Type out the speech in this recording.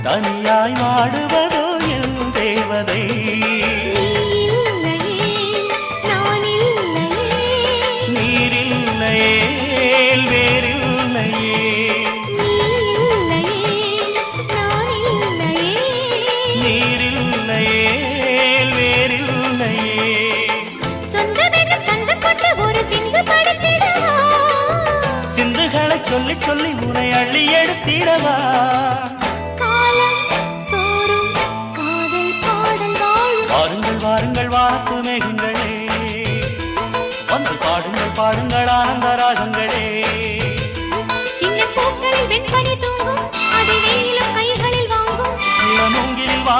தனியாய் வாடுவதோ என் தேவதை. நீரில்லையே வேறில்லையே, நீரில்லையே வேறில்லையே. சிந்துகளை சொல்லி சொல்லி உனை அள்ளி எடுத்திடவா. வாருங்கள் வாருங்கள் வாத்து மேகங்களே, வந்து பாடுங்கள் பாடுங்கள் ஆனந்த ராகங்களே.